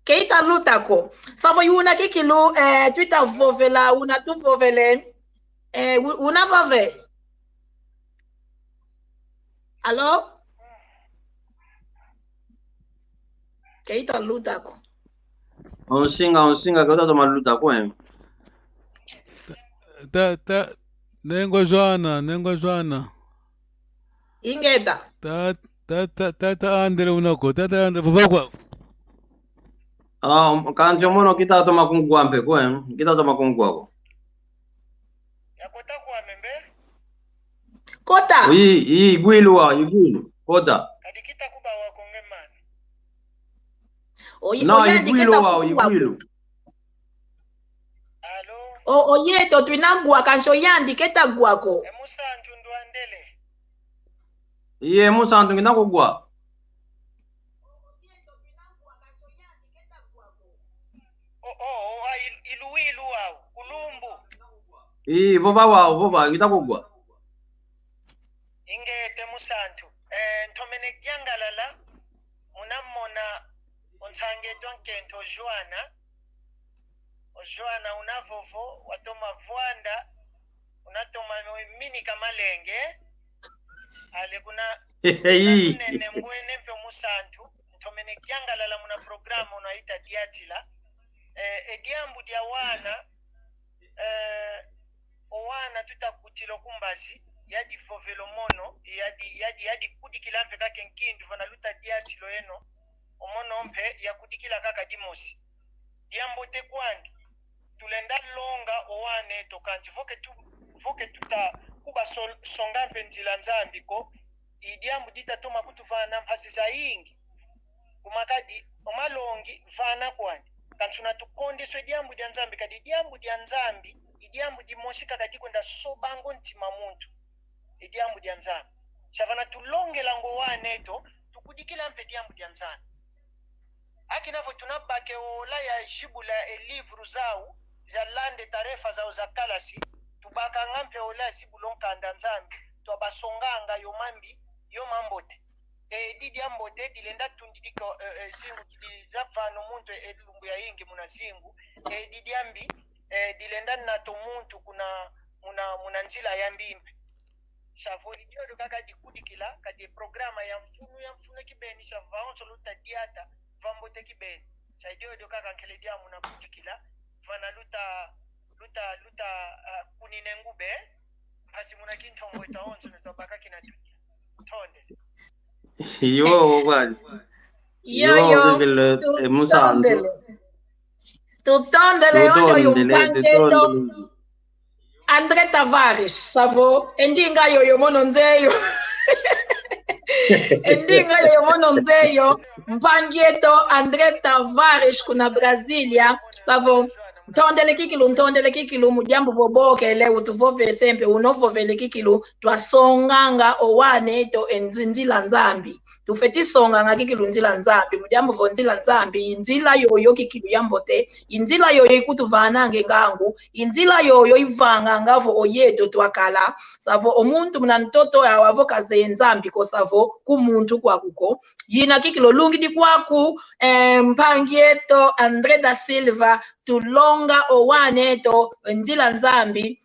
Keita lutako. Savo yuna kikilu twita vovela unatu vovele unavave. Alo? Keita lutako. Onsinga kota toma lutako Nengo Joana. Ingeta. Tata Andre unako. Tata Andre vovakwa. Kanjo mono kita toma kungwampe kita toma kungwako. Yakota kwa membe? Kota. Iyi gwilu kota. Kadi kita kuba wakonge mani. No, igwilu. Alo? Oyeto twinagwa kansho yandi keta gwako. Emusantu nduandele. Iye musantu nginakugwa. Iluwilu wao, kulumbu. Vova ngitakugwa. Ingete musantu. Ntomene kyangalala. Munamona onsange tonkento Joana unavovo watoma vuanda unatoma mini kamalenge ale kuna nene mwene mpe musantu ntomene kyangalala muna programu unaita diatila ediambu dia wana owana tutakutilo kumbazi yadi fovelo mono yadi kudikila mpe kake nkindu vana luta diatilo eno omono mpe ya kudikila kaka dimosi diambo te kwangi tulenda longa owane tokanji voke tuta kuba songa mpe njila nzambi ko idiambu dita toma kutuvana mpasi za ingi kumakadi omalongi vana kwani kansuna tukondeswe diambu dia nzambi kadi diambu dia nzambi idiambu dimosi kakadi kwenda sobango ntima muntu idiambu dia nzambi savana tulonge lango waneto tukudikila mpe diambu dia nzambi akinavo tunabake ola ya jibula elivru zao za lande tarefa zao za kalasi tubaka ngampe ola zibulonkanda nzambi twabasonganga yomambi yomambote didi ambote dilenda tundidiko zingu kidizafano muntu elumbu ya ingi muna zingu didi ambi dilenda nato muntu muna njila ya mbimbe shavoli diodo kaka dikudikila kadi programa ya mfunu kibeni shavaonso luta diata vambote kibeni shadiodo kaka nkele dia muna kudikila vana luta kunine ngube hasi muna kintombo itaonso netobaka kina tonde yo kwani yo tutondele onjo yumpangeto Andre Tavares savo endinga yo mono nzeyo endinga yo mono nzeyo mpangieto Andre Tavares kuna Brasilia savo ntondele kikilu mujambo voboke leo tuvove sempe unovovele kikilu twasonganga owane to enzindila nzambi tufetisonganga kikilu nzila nzambi mujambo vo nzila nzambi inzila yoyo kikilu yambote inzila yoyo ikutuvanange ngangu inzila yoyo ivanga ngavo oyeto twakala savo omuntu muna ntoto awavo kaze nzambi ko savo kumuntu kwakuko yina kikilu lungi di kwaku mpangieto Andre da Silva tulonga owane to nzila nzambi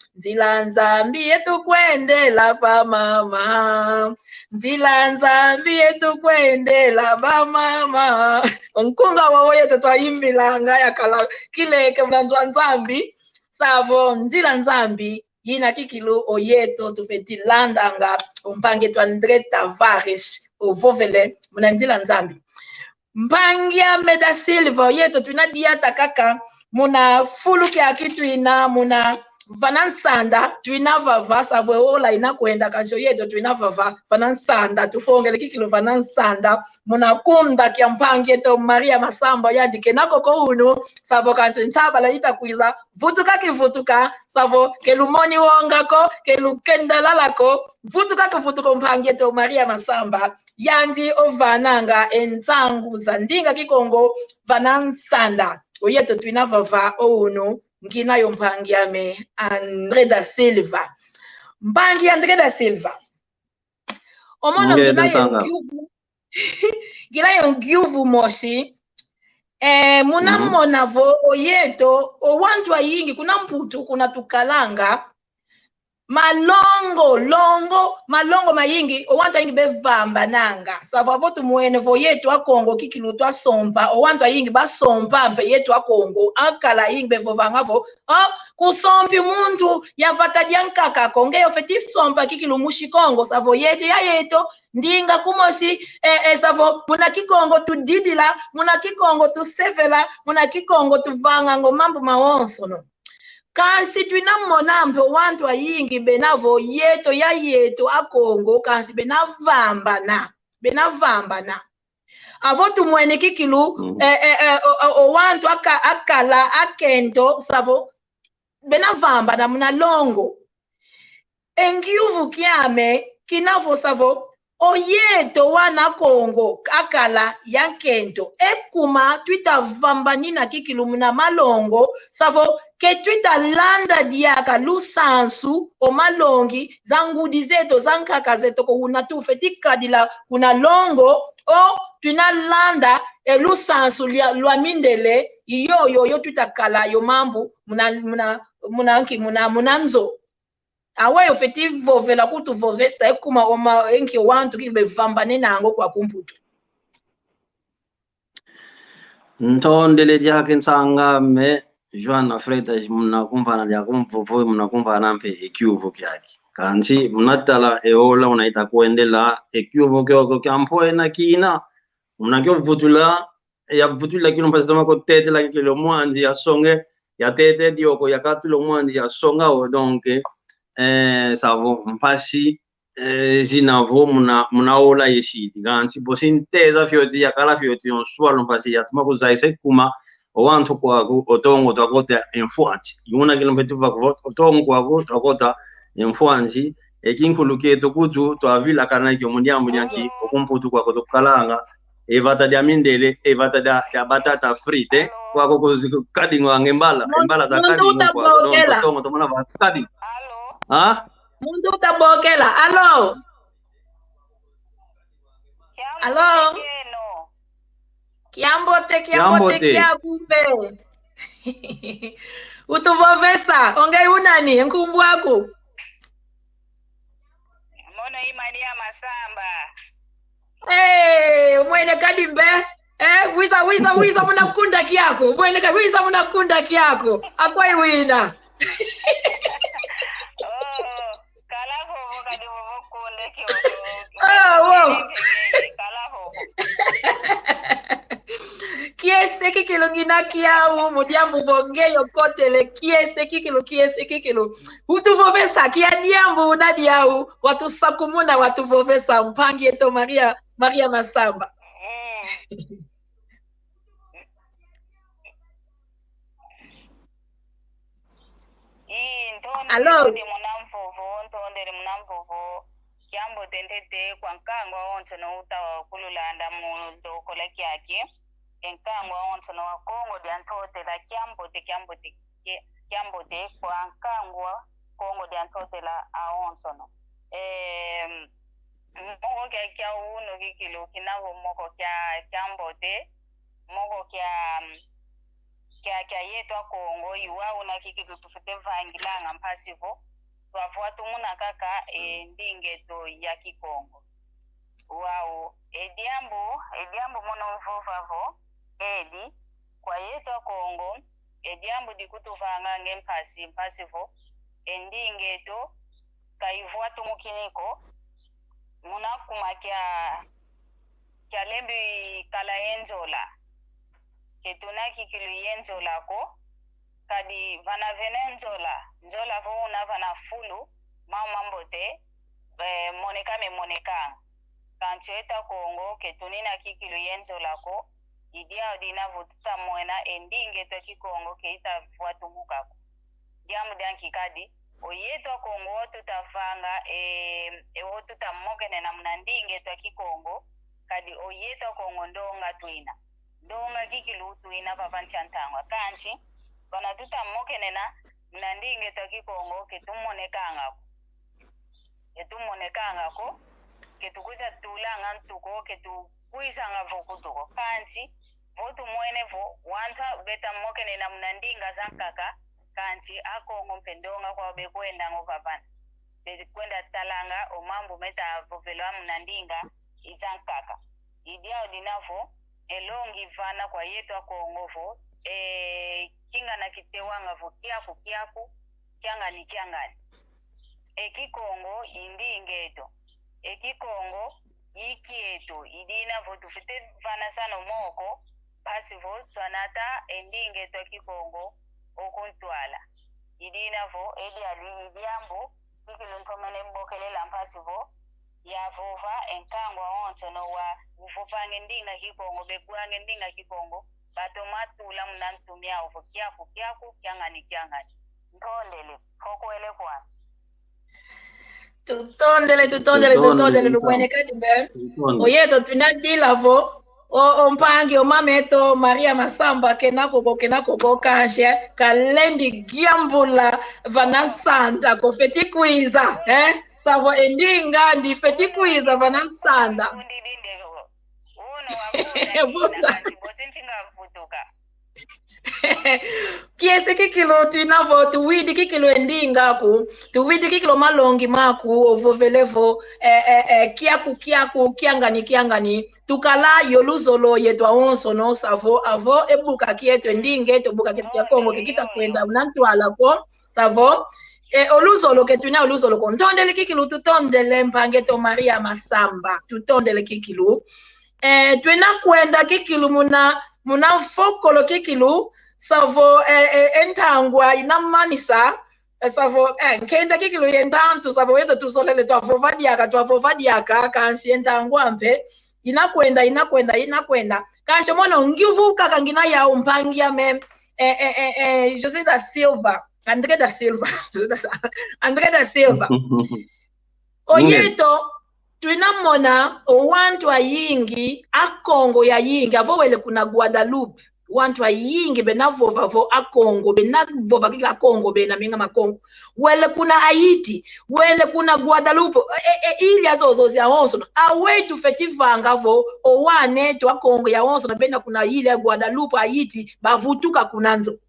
yetu kwendela pa mama nzila nzambi yetu kwendela pa mama onkunga wawo yetu twaimbilanga yakala kileke mnanzwa nzambi savo nzila nzambi yina kikilu oyeto tufetilandanga umpange tu Andre Tavares ovovele muna nzila nzambi mpangia Meda Silva yeto tunadiata kaka muna fuluke akitu ina muna vanansanda tuina vava savwe ola ina kwenda kanjo yeto tuina vava vanansanda tufongele kikilu vanansanda muna kunda kia mpange to Maria Masamba yadike nako ko uno savo kanse ntaba la itakuiza vutuka savo kelumoni wongako kelukendalalako vutuka mpange to Maria Masamba yandi ovananga enzangu zandinga Kikongo vanansanda oyeto tuina vava uno ngina yo mpangiame Andre da Silva mpangi Andre da Silva omono ngina yo ngiuvu moshi muna monavo oyeto owantu ayingi kuna mputu kuna tukalanga malongo mayingi owantu ayingi bevamba nanga savo avotu muene vo yetu akongo kikilu twa sompa owantu ayingi basompa mpe yetu akongo akala yingi bevovangavo kusompi muntu yavata diankaka konge ofetif sompa kikilu mushikongo savo yetu ya yeto ndinga kumosi savo muna Kikongo tudidila muna Kikongo tusevela muna Kikongo tuvanga ngo mambo mawonso no kansi tuina monampe wantu ayingi benavo yeto ya yeto akongo kansi benavamba na avotu mwene kikilu wantu akala akento savo benavamba na muna longo engiuvu kiame kinavo savo oyeto wana Kongo akala yankento ekuma twita vambani na kikilu muna malongo savo ke twita landa diaka lusansu o malongi zangudi zeto zankaka zeto ko unatufe tikadila kuna longo o tuna landa lusansu lwa mindele yo tutakala yo mambu muna nzo awe ofeti vovela kutu vovesa ekuma oma enki wantu ki bevambane nango kwa kumputu. Ntondele jake nsanga me Joana Freda mnakumvana lya kumvovo mnakumvana mpe ekyuvo kyake. Kanchi mnatala eola unaita kuendela ekyuvo kyoko kyampoe na kina mnakyo vutula ya vutula kino mpasa toma ko tete la kilo mwanzi ya songe ya tete dioko ya katulo mwanzi ya songa o donc savo mpasi zinavo mnaola yeshiti kanchi bosinteza fyoti ya kala fyoti on swalo mpasi ya tuma kuzaise kuma owantu kwa otongo twakota enfuanchi yuna kilo mpetuva kwa otongo kwa twakota enfuanchi ekinkuluketo kutu twavila kana kyo mundiambu nyanki okumputu kwa kotokalanga evata dia mindele evata dia batata frite kwa kadingo angembala embala za kadingo kwa otongo tomona ba kadingo ha Mundu utabokela. Alo. Alo. Kiambote kiakumbe. Utuvovesa. Ongei unani nkumbu wako. Mono Maria Masamba. Mwene kadimbe. Wiza munakunda kiako. Mwene wiza munakunda kiako. Akwai wina. Kiese kikilo ngina kiau mudiambu vongeyo kotele kiese kikilo utuvovesa kia diambu unadiau watu sakumuna watuvovesa mpangi eto Maria Masamba. Alo. Ntondele munamvovo kiambo tentete kwa nkango onto no uta kululanda mu dokola kyake enkango onto no Kongo de antote la kiambo te kwa nkango Kongo de antote la aonso no moko kya uno kikilo kinavo moko kya kiambo te moko kya yetwa Kongo iwa una kikilo tufute vangilanga mpasivo twafuatu muna kaka ndingeto ya Kikongo. Wow, ediambo mono mfofavo edi kwa yeto Kongo ediambo dikutuvanga mpasivo endingeto kaivuatu mukiniko muna kuma kya lembi kala enzola ketuna kikilu yenzola ko kadi vana nzola vo una vana fulu mamambote moneka kancheta Kongo ketunina kikilu yenzola ko idia odina vututa mwena endinge to Kikongo keita vuatu mukako diamu danki kadi oyeto Kongo tutafanga tuta mokene na mnandinge to Kikongo kadi oyeto Kongo ndonga kikilu tuina papanchantangwa kanchi bana tuta mokene na mnandinge to Kikongo ketumonekanga ko ketukuza tulanga ntuko ketukuisanga vokutuko kanchi votu mwene vo wanta beta mokene na mnandinga zankaka kanchi akongo mpendonga kwa bekwenda ngopapana kwenda talanga omambu meta vovelwa mnandinga izankaka idia odinavo elongi vana kwa yetu Kongo vo kinga na kitewanga vo kiaku kyangani Kikongo indingeto Kikongo yikieto idina vo tufite vana sana moko basi vo twanata endingeto Kikongo okuntwala idina vo idiambo kikilo ntomene mbokelela mpasi vo ya vova enkangwa onto no wa uvuvange ndinga Kikongo bekuange ndinga Kikongo batomatula mnantumia ovo kiaku kyangani ntondele fokwele kwa tutondele lumwene kadimbe oyeto tunadila vo ompangi omameto Maria Masamba kenako kanje kalendi giambula vanasanda ko feti kwiza savo endinga ndi feti kwiza vanasanda Kiese kikilo tuinavo tuwidi kikilo endingaku tuwidi kikilo malongi maku ovovelevo kiaku kiangani tukala yoluzolo yetwa onso no savo avo ebuka kietu endinge tobuka kitu kya Kongo kikita kwenda unantwala ko savo oluzolo ketuna oluzolo ko ntondele kikilo tutondele mpange to Maria Masamba tutondele kikilo twena kwenda kikilo muna fokolo kikilo savo entangwa inamanisa savo nkenda kikilo yentantu savo yeto tusolele twavovadiaka kansi entangwa mpe inakwenda kanshi mono ngivuka kangina ya umpangia me José da Silva André da Silva oyeto twinamona owantu ayingi akongo ya yingi avowele kuna Guadalupe wantu ayingi benavova vo akongo benavova kila kongo benamenga makongo wele kuna Haiti wele kuna Guadalupe ili azozozi ya onso awetu fetivanga vo owane tu akongo ya onso na bena kuna ili ya Guadalupe Haiti bavutuka kunanzo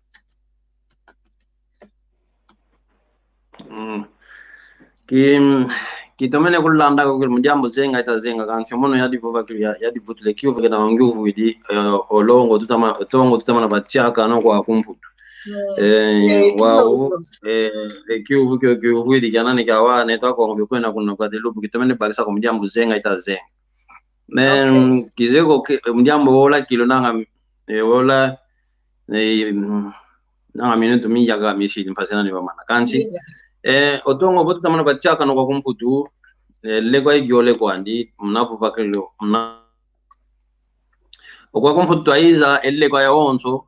kitomene kulanda ko mujambo zenga itazenga kansi mono yadivova yadivutule kiuvu kana nguvu idi olongo tutama na bachaka no kwa kumputu wao kiuvu idi kana ni kawa netwa ko ngokwenda kuna kwa delubu kitomene bakisa ko mujambo zenga itazenga men kizego mujambo ola kilo nanga ola nanga minutu miyaga mishili mpasana ni bamana kansi otongo botu tamana bachaka no kwa kumputu lego igiole kwandi mnavuva kilo okwa kumputu aiza lego ya onso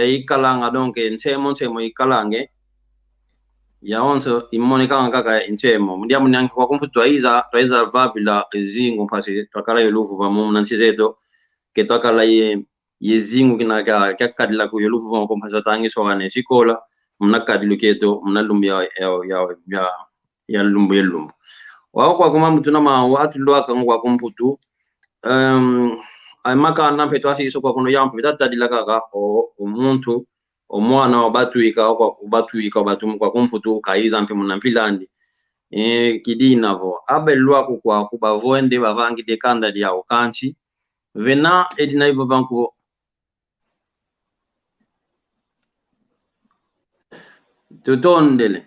ikalanga donke nsemo ikalange ya onso immonika kaka nsemo mundiamu nyange kwa kumputu aiza vabila zingu mpasi twakala yoluvu va mu nansizeto ke twakala yezingu kinaka kakadila ku yoluvu va kompasa tangi so ane sikola mnakadilu keto mnalumbi ya lumbu yelumbu wao kwa kuma mtu na watu ndo akangwa kumputu amaka na petwa siso kwa kuno yampu tatadila kaka omuntu omwana wabatuika kwa ubatuika batu kwa kumputu kaiza mpe munampilandi kidinavo abelwa kwa kubavonde bavangi dekanda dia okanchi vena edina ibo banku tutondele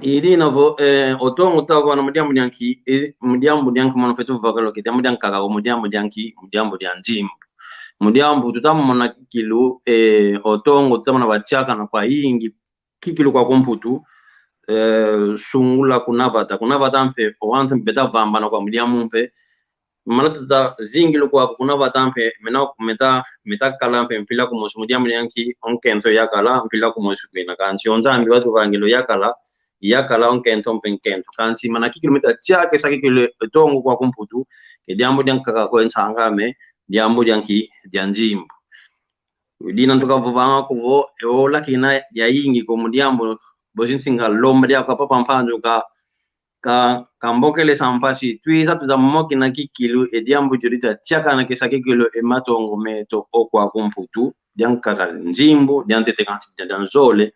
idinavo otongo tawa na mudambu yanki mono fetu vakalo ke mudambu kaka mudambu dia njimbu mudambu tutamona kilo otongo tutamona bachaka na kwa ingi kikilo kwa komputu sungula kunavata mpe owantu beta vamba na kwa mudambu mpe malata zingilo kwa kunavata mpe meta kala mpe mpila ku mudambu yanki onkento yakala mpila ku kwina kansi onzambi watu vangilo yakala onkento mpenkento kansi mana kilomita chake sakikilo tongo kwa komputu ke diambo diankaka ko ensangame diambo dianki dianjimbo dina ntoka vovanga kuvo eola kina ya yingi ko mudiambo bozinsinga lomba dia kwa papa mpando ka kambokele sampasi twiza tuzamoki na kikilo diambo jurita chaka na kesake kilo matongo meto okwa komputu diankaka njimbo diantete kansi dianzole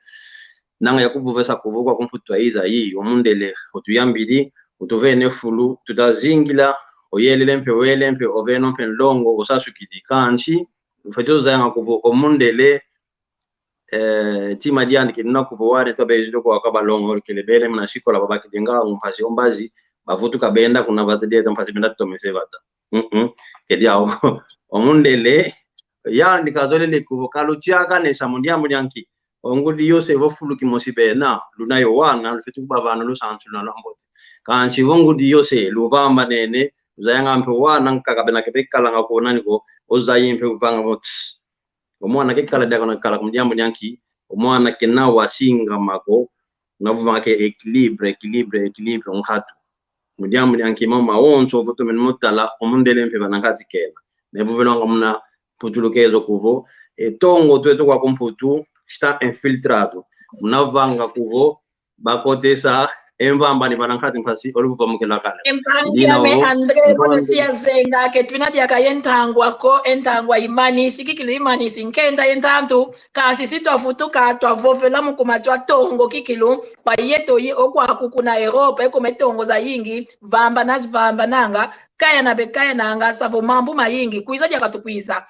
nanga yakuvuvesa kuvukwa kumputu aiza yi omundele otuyambidi utovene fulu tutazingila oyelempe oveno mpe longo osasukidi kanchi ufetoza yanga kuvu omundele tima diandi kidina kuvu wale tobe jido kwa kabalongo kelebele mna shikola babaki denga umpasi ombazi bavutu kabenda kuna vatede mpasi benda tomesevata kedia omundele yandi kazolele kuvu kaluchiaka ne samundiamu yanki ongudi yose vofulu kimosibe na lunayo wana lufetu babana lusansu na lambote kanchi vongudi yose luvamba nene uzayanga mpe wana nkakabena kepekala ngakona niko ozayimpe upanga mot omwana kekala daga nakala kumjambo nyanki omwana kena wasinga mako navuva ke equilibre ngatu mujambo nyanki mama onso voto men motala omundele mpe banangati kena nebuvelo mna putulukezo kuvo etongo tweto kwa komputu está infiltrado unavanga kuvo bakotesa emvamba ni banankati mpasi oluva mukela kala Empangia me Andre bonesia zenga ke tunadia ka yentangwa ko entangwa imani sikikilu imani sinkenda yentantu kasi sitwafutuka twavovela mukumatwa tongo kikilu kwa yeto yi okwaku kuna Europa eko metongo za yingi vamba nazivamba nanga kaya na bekaya nanga savo mambu mayingi kuiza dia katukwiza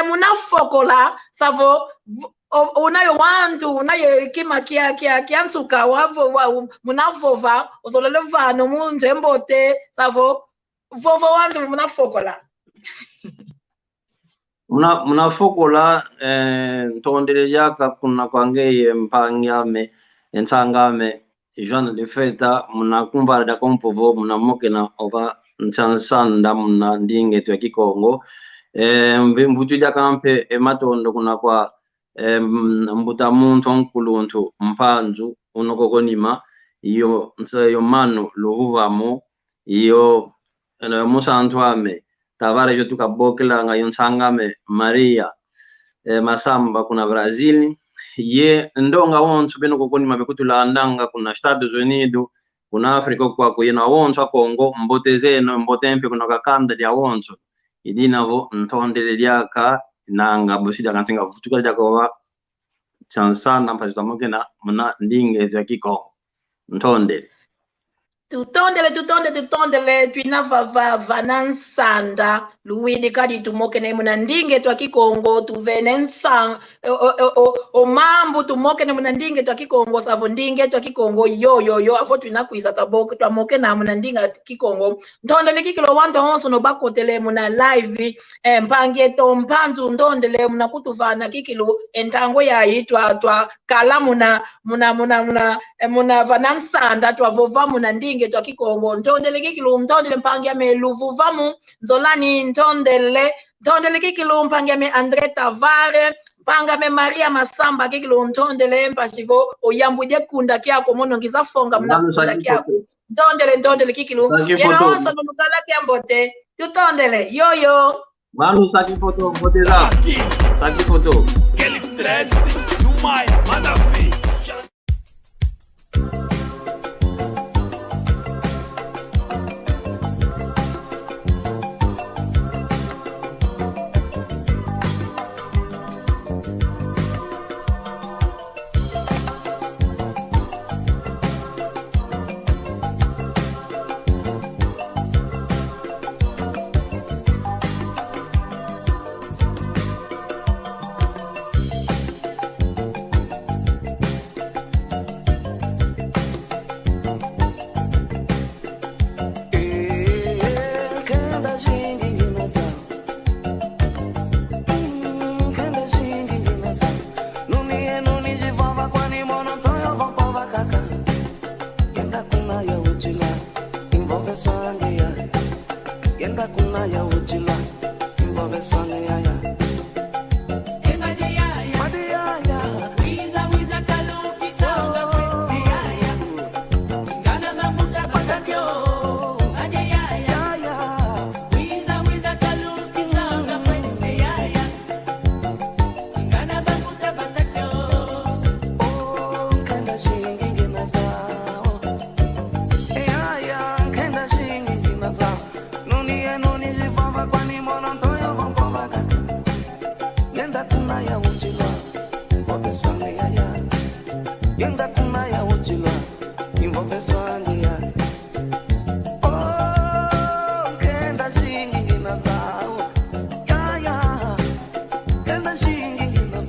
munafokola savo unayo wantu unayo kima kia nsuka wavo munavova uzolele vano munje mbote savo vovo wantu munafokola munafokola ntondele yaka kuna kwangeye mpangame ensangame Jean de Feta munakumva da kompovo munamoke na ova nsansanda muna ndinge tu ya Kikongo mvutu ya kampe matondo kuna kwa mbuta muntu onkuluntu mpanzu unokokonima iyo nsayo manu luhuvamo iyo musantu ame tavara yo tukabokela nga yonsangame Maria Masamba kuna Brazil ye ndonga wonso beno kokonima bekutula ndanga kuna Estados Unidos kuna Afrika kwa kuyena wonso Kongo mbotezeno mbotempe kuna kakanda ya wonso idinavo ntondele lyaka nanga bosida kansinga vutuka lyaka chansana mpazita mokena muna ndinge ya Kikongo ntondele tutondele twinavava vanansanda luwidi kadi tumokene muna ndinge twa Kikongo tuvene nsanga omambu tumokene muna ndinge twa Kikongo savo ndinge twa Kikongo yo afo twinakwisa twamokena muna ndinga Kikongo ntondele kikilo wantu honso no bakotele muna live mpangeto mpanzu ndondele muna kutuvana kikilo entango yayi twa kala muna vanansanda twavova muna ndinge twa Kikongo ntondele kikilu ntondele mpangia me luvuvamu nzolani ntondele kikilu mpangia me Andre Tavare panga me Maria Masamba kikilu ntondele mpasivo oyambudye kunda kyako mono ngiza fonga muna kunda kyako ntondele kikilu yena onso nunukala kyambote tutondele yoyo manu saki foto mboteza saki foto aquele estresse do Maia manda ver.